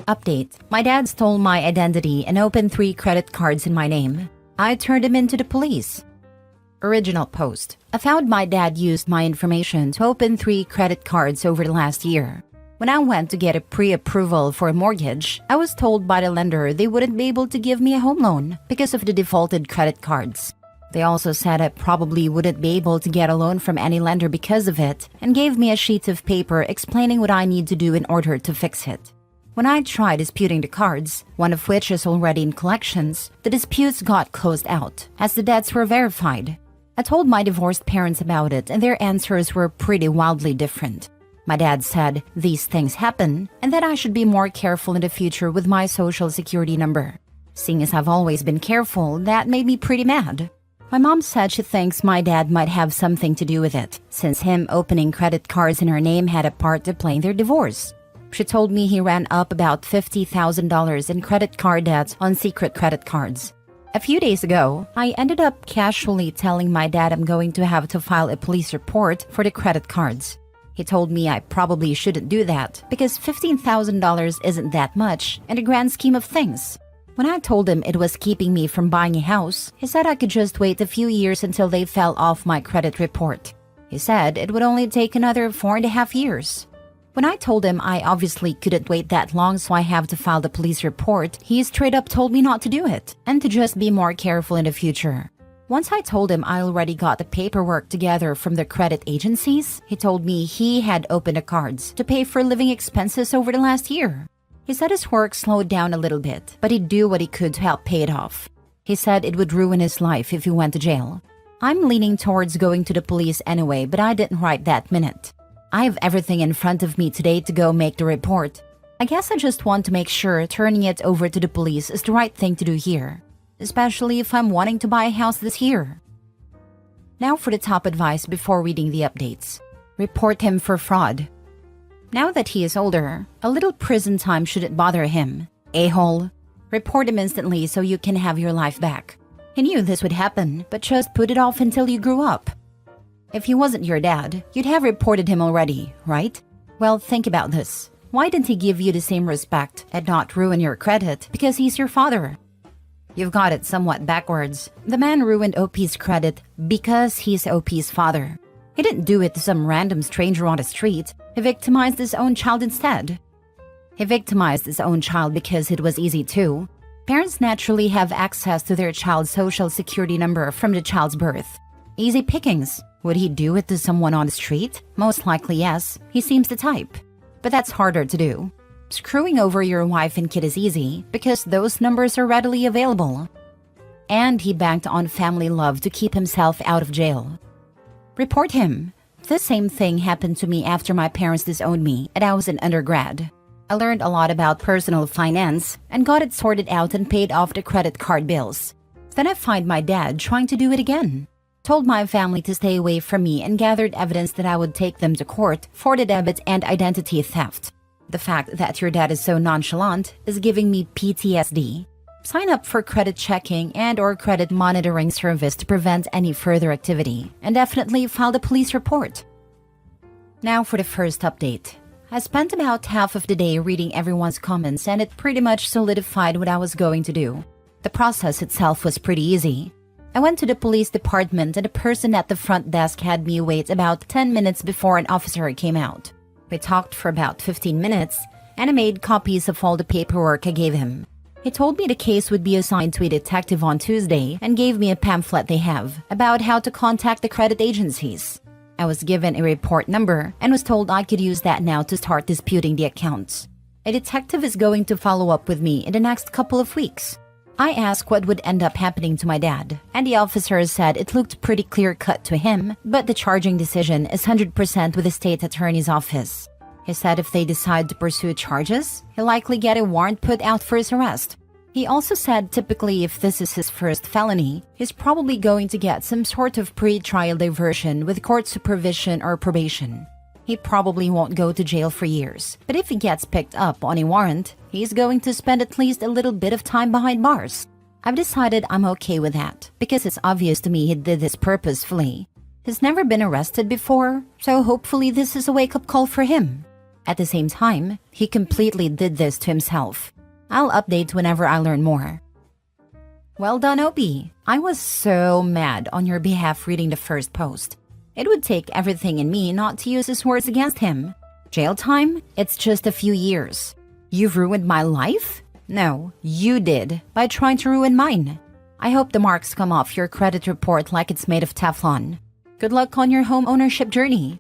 Update. My dad stole my identity and opened 3 credit cards in my name. I turned him into the police. Original post. I found my dad used my information to open 3 credit cards over the last year. When I went to get a pre-approval for a mortgage, I was told by the lender they wouldn't be able to give me a home loan because of the defaulted credit cards. They also said I probably wouldn't be able to get a loan from any lender because of it and gave me a sheet of paper explaining what I need to do in order to fix it. When I tried disputing the cards, one of which is already in collections, the disputes got closed out as the debts were verified. I told my divorced parents about it and their answers were pretty wildly different. My dad said these things happen and that I should be more careful in the future with my social security number. Seeing as I've always been careful, that made me pretty mad. My mom said she thinks my dad might have something to do with it, since him opening credit cards in her name had a part to play in their divorce. She told me he ran up about $50,000 in credit card debts on secret credit cards. A few days ago, I ended up casually telling my dad I'm going to have to file a police report for the credit cards. He told me I probably shouldn't do that because $15,000 isn't that much in the grand scheme of things. When I told him it was keeping me from buying a house, he said I could just wait a few years until they fell off my credit report. He said it would only take another 4.5 years. When I told him I obviously couldn't wait that long, so I have to file the police report, he straight up told me not to do it and to just be more careful in the future. Once I told him I already got the paperwork together from the credit agencies, he told me he had opened the cards to pay for living expenses over the last year. He said his work slowed down a little bit, but he'd do what he could to help pay it off. He said it would ruin his life if he went to jail. I'm leaning towards going to the police anyway, but I didn't write that minute. I have everything in front of me today to go make the report. I guess I just want to make sure turning it over to the police is the right thing to do here, especially if I'm wanting to buy a house this year. Now for the top advice before reading the updates. Report him for fraud. Now that he is older, a little prison time shouldn't bother him. A-hole. Report him instantly so you can have your life back. He knew this would happen, but just put it off until you grew up. If he wasn't your dad, you'd have reported him already, right? Well, think about this. Why didn't he give you the same respect and not ruin your credit because he's your father? You've got it somewhat backwards. The man ruined OP's credit because he's OP's father. He didn't do it to some random stranger on the street. He victimized his own child instead. He victimized his own child because it was easy too. Parents naturally have access to their child's social security number from the child's birth. Easy pickings. Would he do it to someone on the street? Most likely yes. He seems the type. But that's harder to do. Screwing over your wife and kid is easy because those numbers are readily available. And he banked on family love to keep himself out of jail. Report him. The same thing happened to me after my parents disowned me and I was an undergrad. I learned a lot about personal finance and got it sorted out and paid off the credit card bills. Then I find my dad trying to do it again. Told my family to stay away from me and gathered evidence that I would take them to court for the debit and identity theft. The fact that your dad is so nonchalant is giving me PTSD. Sign up for credit checking and or credit monitoring service to prevent any further activity, and definitely file the police report. Now for the first update. I spent about half of the day reading everyone's comments and it pretty much solidified what I was going to do. The process itself was pretty easy. I went to the police department and the person at the front desk had me wait about 10 minutes before an officer came out. We talked for about 15 minutes and I made copies of all the paperwork I gave him. He told me the case would be assigned to a detective on Tuesday and gave me a pamphlet they have about how to contact the credit agencies. I was given a report number and was told I could use that now to start disputing the accounts. A detective is going to follow up with me in the next couple of weeks. I asked what would end up happening to my dad, and the officer said it looked pretty clear-cut to him, but the charging decision is 100% with the state attorney's office. He said if they decide to pursue charges, he'll likely get a warrant put out for his arrest. He also said typically if this is his first felony, he's probably going to get some sort of pre-trial diversion with court supervision or probation. He probably won't go to jail for years, but if he gets picked up on a warrant, he's going to spend at least a little bit of time behind bars. I've decided I'm okay with that, because it's obvious to me he did this purposefully. He's never been arrested before, so hopefully this is a wake-up call for him. At the same time, he completely did this to himself. I'll update whenever I learn more. Well done, Opie. I was so mad on your behalf reading the first post. It would take everything in me not to use his words against him. Jail time? It's just a few years. You've ruined my life? No, you did, by trying to ruin mine. I hope the marks come off your credit report like it's made of Teflon. Good luck on your home ownership journey.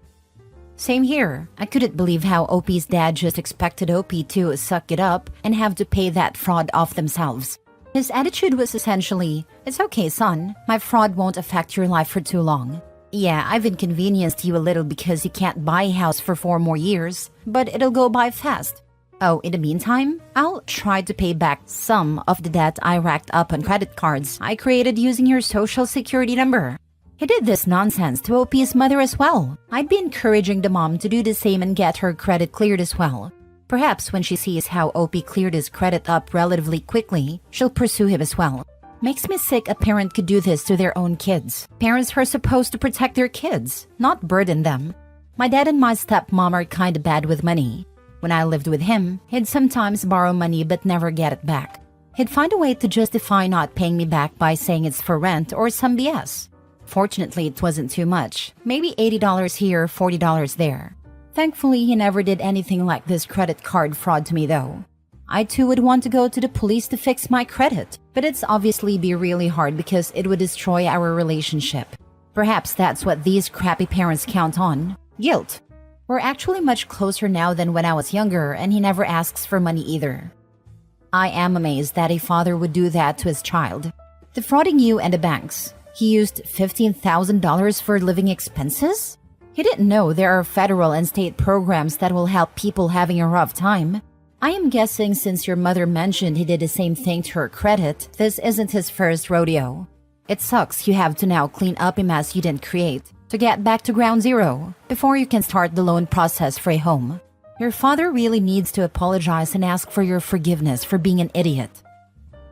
Same here. I couldn't believe how Opie's dad just expected Opie to suck it up and have to pay that fraud off themselves. His attitude was essentially, "It's okay, son. My fraud won't affect your life for too long. Yeah, I've inconvenienced you a little because you can't buy a house for 4 more years, but it'll go by fast. Oh, in the meantime, I'll try to pay back some of the debt I racked up on credit cards I created using your social security number." He did this nonsense to Opie's mother as well. I'd be encouraging the mom to do the same and get her credit cleared as well. Perhaps when she sees how Opie cleared his credit up relatively quickly, she'll pursue him as well. Makes me sick a parent could do this to their own kids. Parents are supposed to protect their kids, not burden them. My dad and my stepmom are kinda bad with money. When I lived with him, he'd sometimes borrow money but never get it back. He'd find a way to justify not paying me back by saying it's for rent or some BS. Fortunately, it wasn't too much. Maybe $80 here, $40 there. Thankfully, he never did anything like this credit card fraud to me though. I too would want to go to the police to fix my credit, but it's obviously be really hard because it would destroy our relationship. Perhaps that's what these crappy parents count on. Guilt. We're actually much closer now than when I was younger, and he never asks for money either. I am amazed that a father would do that to his child. Defrauding you and the banks. He used $15,000 for living expenses? He didn't know there are federal and state programs that will help people having a rough time. I am guessing since your mother mentioned he did the same thing to her credit, this isn't his first rodeo. It sucks you have to now clean up a mess you didn't create to get back to ground zero before you can start the loan process for a home. Your father really needs to apologize and ask for your forgiveness for being an idiot.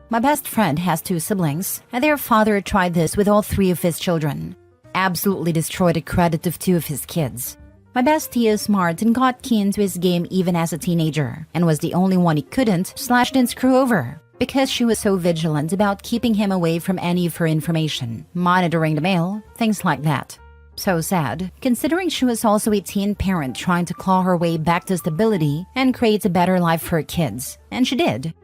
My best friend has 2 siblings, and their father tried this with all 3 of his children. Absolutely destroyed the credit of 2 of his kids. My bestie is smart and got keen to his game even as a teenager, and was the only one he couldn't/didn't screw over, because she was so vigilant about keeping him away from any of her information, monitoring the mail, things like that. So sad, considering she was also a teen parent trying to claw her way back to stability and create a better life for her kids, and she did.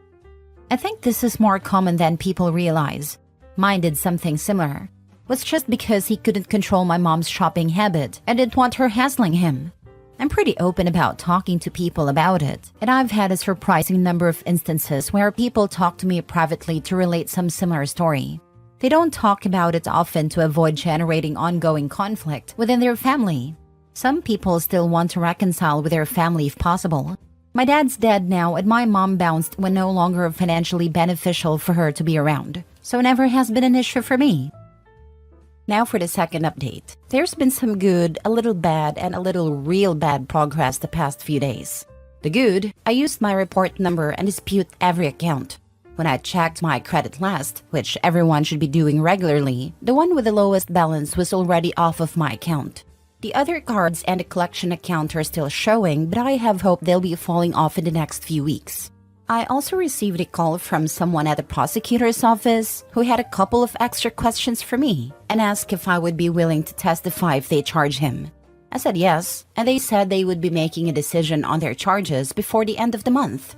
I think this is more common than people realize. Mine did something similar. Was just because he couldn't control my mom's shopping habit and didn't want her hassling him. I'm pretty open about talking to people about it, and I've had a surprising number of instances where people talk to me privately to relate some similar story. They don't talk about it often to avoid generating ongoing conflict within their family. Some people still want to reconcile with their family if possible. My dad's dead now, and my mom bounced when no longer financially beneficial for her to be around, so it never has been an issue for me. Now for the second update. There's been some good, a little bad, and a little real bad progress the past few days. The good, I used my report number and dispute every account. When I checked my credit last, which everyone should be doing regularly, the one with the lowest balance was already off of my account. The other cards and the collection account are still showing, but I have hope they'll be falling off in the next few weeks. I also received a call from someone at the prosecutor's office who had a couple of extra questions for me and asked if I would be willing to testify if they charge him. I said yes, and they said they would be making a decision on their charges before the end of the month.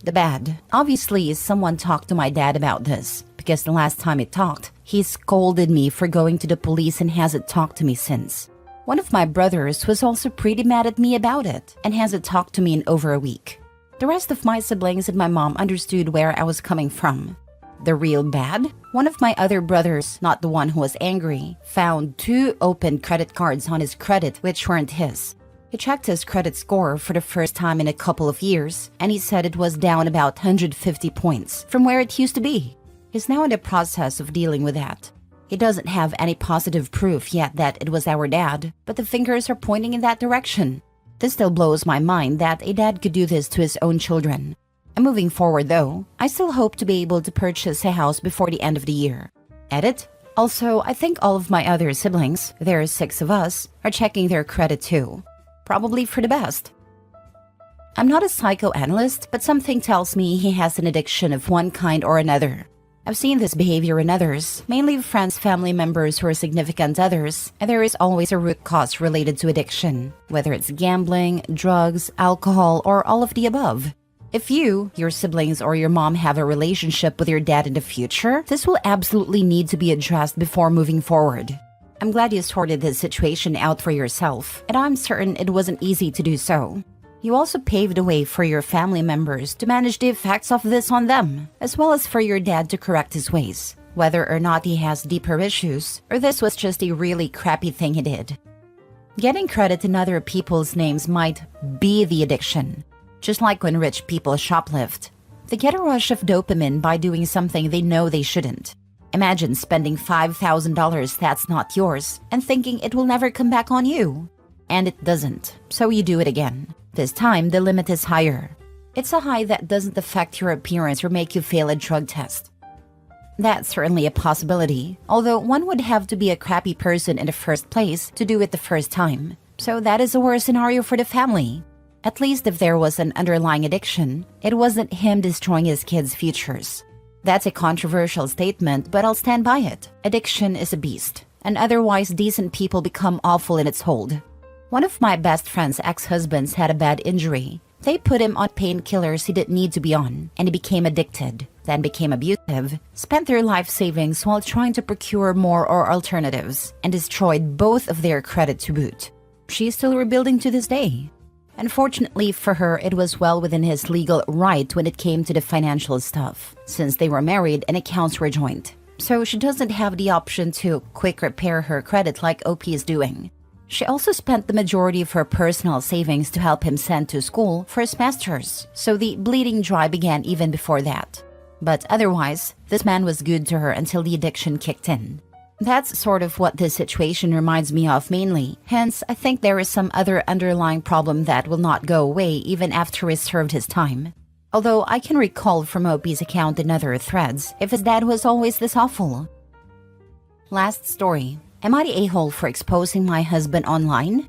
The bad, obviously, is someone talked to my dad about this, because the last time he talked, he scolded me for going to the police and hasn't talked to me since. One of my brothers was also pretty mad at me about it and hasn't talked to me in over a week. The rest of my siblings and my mom understood where I was coming from. The real bad? One of my other brothers, not the one who was angry, found 2 open credit cards on his credit which weren't his. He checked his credit score for the first time in a couple of years, and he said it was down about 150 points from where it used to be. He's now in the process of dealing with that. He doesn't have any positive proof yet that it was our dad, but the fingers are pointing in that direction. This still blows my mind that a dad could do this to his own children. And moving forward though, I still hope to be able to purchase a house before the end of the year. Edit. Also, I think all of my other siblings, there are 6 of us, are checking their credit too. Probably for the best. I'm not a psychoanalyst, but something tells me he has an addiction of one kind or another. I've seen this behavior in others, mainly friends, family members, or significant others, and there is always a root cause related to addiction, whether it's gambling, drugs, alcohol, or all of the above. If you, your siblings, or your mom have a relationship with your dad in the future, this will absolutely need to be addressed before moving forward. I'm glad you sorted this situation out for yourself, and I'm certain it wasn't easy to do so. You also paved the way for your family members to manage the effects of this on them, as well as for your dad to correct his ways, whether or not he has deeper issues, or this was just a really crappy thing he did. Getting credit in other people's names might be the addiction. Just like when rich people shoplift, they get a rush of dopamine by doing something they know they shouldn't. Imagine spending $5,000 that's not yours and thinking it will never come back on you. And it doesn't, so you do it again. This time, the limit is higher. It's a high that doesn't affect your appearance or make you fail a drug test. That's certainly a possibility, although one would have to be a crappy person in the first place to do it the first time. So that is a worse scenario for the family. At least if there was an underlying addiction, it wasn't him destroying his kids' futures. That's a controversial statement, but I'll stand by it. Addiction is a beast, and otherwise decent people become awful in its hold. One of my best friend's ex-husbands had a bad injury. They put him on painkillers he didn't need to be on, and he became addicted, then became abusive, spent their life savings while trying to procure more or alternatives, and destroyed both of their credit to boot. She's still rebuilding to this day. Unfortunately for her, it was well within his legal right when it came to the financial stuff, since they were married and accounts were joint. So she doesn't have the option to quick repair her credit like OP is doing. She also spent the majority of her personal savings to help him send to school for his master's, so the bleeding dry began even before that. But otherwise, this man was good to her until the addiction kicked in. That's sort of what this situation reminds me of mainly. Hence, I think there is some other underlying problem that will not go away even after he's served his time. Although I can recall from OP's account in other threads if his dad was always this awful. Last story. Am I the a-hole for exposing my husband online?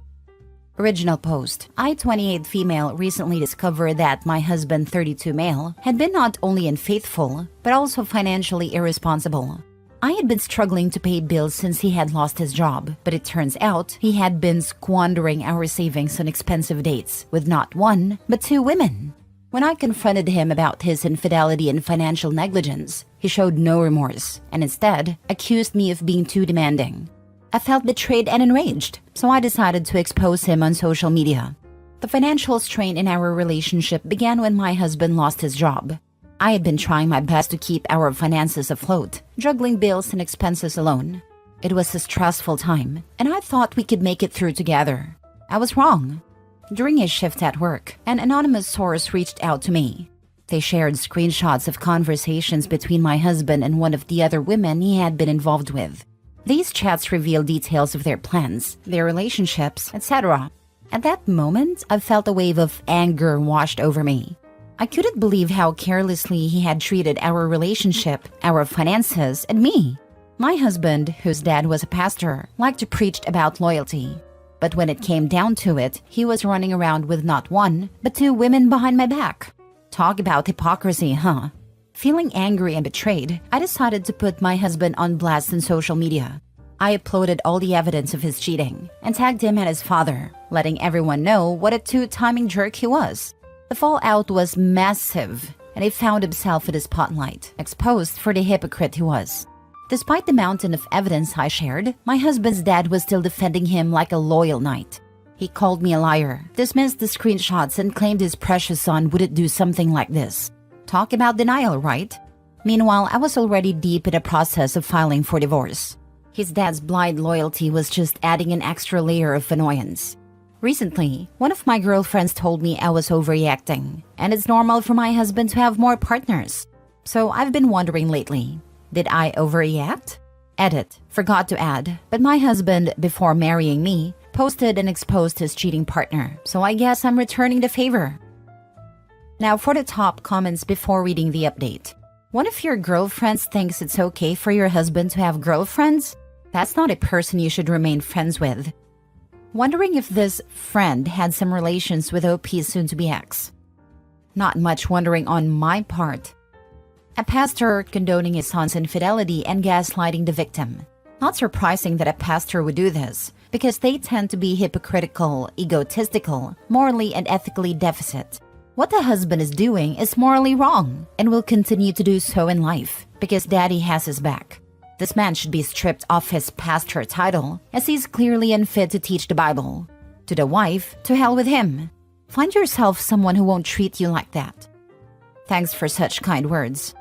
Original post. I, 28 female, recently discovered that my husband, 32 male, had been not only unfaithful, but also financially irresponsible. I had been struggling to pay bills since he had lost his job, but it turns out he had been squandering our savings on expensive dates with not one, but two women. When I confronted him about his infidelity and financial negligence, he showed no remorse and instead accused me of being too demanding. I felt betrayed and enraged, so I decided to expose him on social media. The financial strain in our relationship began when my husband lost his job. I had been trying my best to keep our finances afloat, juggling bills and expenses alone. It was a stressful time, and I thought we could make it through together. I was wrong. During a shift at work, an anonymous source reached out to me. They shared screenshots of conversations between my husband and one of the other women he had been involved with. These chats revealed details of their plans, their relationships, etc. At that moment, I felt a wave of anger washed over me. I couldn't believe how carelessly he had treated our relationship, our finances, and me. My husband, whose dad was a pastor, liked to preach about loyalty. But when it came down to it, he was running around with not one, but two women behind my back. Talk about hypocrisy, huh? Feeling angry and betrayed, I decided to put my husband on blast on social media. I uploaded all the evidence of his cheating and tagged him and his father, letting everyone know what a two-timing jerk he was. The fallout was massive, and he found himself in the spotlight, exposed for the hypocrite he was. Despite the mountain of evidence I shared, my husband's dad was still defending him like a loyal knight. He called me a liar, dismissed the screenshots, and claimed his precious son wouldn't do something like this. Talk about denial, right? Meanwhile, I was already deep in the process of filing for divorce. His dad's blind loyalty was just adding an extra layer of annoyance. Recently, one of my girlfriends told me I was overreacting, and it's normal for my husband to have more partners. So I've been wondering lately, did I overreact? Edit, forgot to add, but my husband, before marrying me, posted and exposed his cheating partner, so I guess I'm returning the favor. Now for the top comments before reading the update. One of your girlfriends thinks it's okay for your husband to have girlfriends? That's not a person you should remain friends with. Wondering if this friend had some relations with OP's soon-to-be ex. Not much wondering on my part. A pastor condoning his son's infidelity and gaslighting the victim. Not surprising that a pastor would do this, because they tend to be hypocritical, egotistical, morally and ethically deficit. What the husband is doing is morally wrong and will continue to do so in life because daddy has his back. This man should be stripped of his pastor title as he's clearly unfit to teach the Bible. To the wife, to hell with him. Find yourself someone who won't treat you like that. Thanks for such kind words.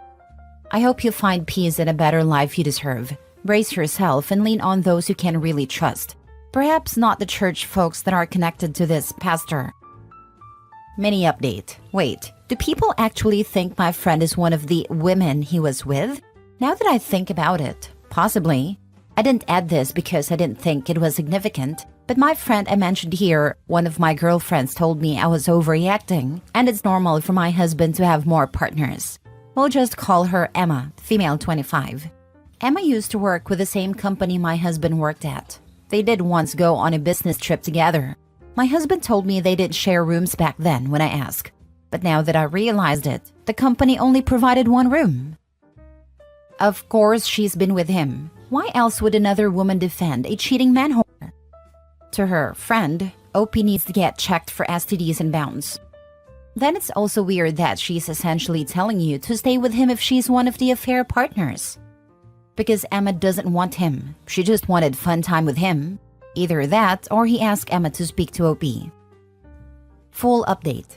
I hope you find peace and a better life you deserve. Brace yourself and lean on those you can really trust. Perhaps not the church folks that are connected to this pastor. Mini update. Wait, do people actually think my friend is one of the women he was with? Now that I think about it, possibly. I didn't add this because I didn't think it was significant, but my friend I mentioned here, one of my girlfriends told me I was overreacting, and it's normal for my husband to have more partners. We'll just call her Emma, female 25. Emma used to work with the same company my husband worked at. They did once go on a business trip together. My husband told me they didn't share rooms back then when I asked. But now that I realized it, the company only provided one room. Of course, she's been with him. Why else would another woman defend a cheating man whore? To her friend, OP needs to get checked for STDs and bounds. Then it's also weird that she's essentially telling you to stay with him if she's one of the affair partners. Because Emma doesn't want him. She just wanted fun time with him. Either that or he asked Emma to speak to OP. Full update.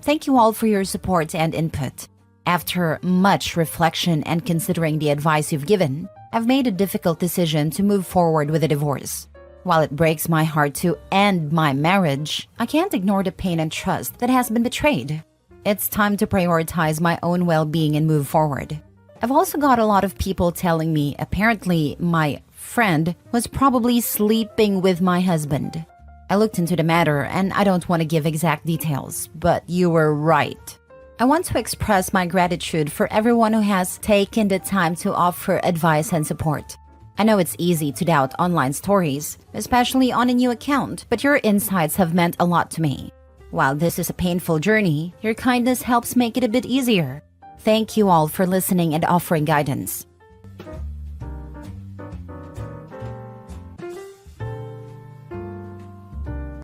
Thank you all for your support and input. After much reflection and considering the advice you've given, I've made a difficult decision to move forward with a divorce. While it breaks my heart to end my marriage, I can't ignore the pain and trust that has been betrayed. It's time to prioritize my own well-being and move forward. I've also got a lot of people telling me apparently my friend was probably sleeping with my husband. I looked into the matter and I don't want to give exact details, but you were right. I want to express my gratitude for everyone who has taken the time to offer advice and support. I know it's easy to doubt online stories, especially on a new account, but your insights have meant a lot to me. While this is a painful journey, your kindness helps make it a bit easier. Thank you all for listening and offering guidance.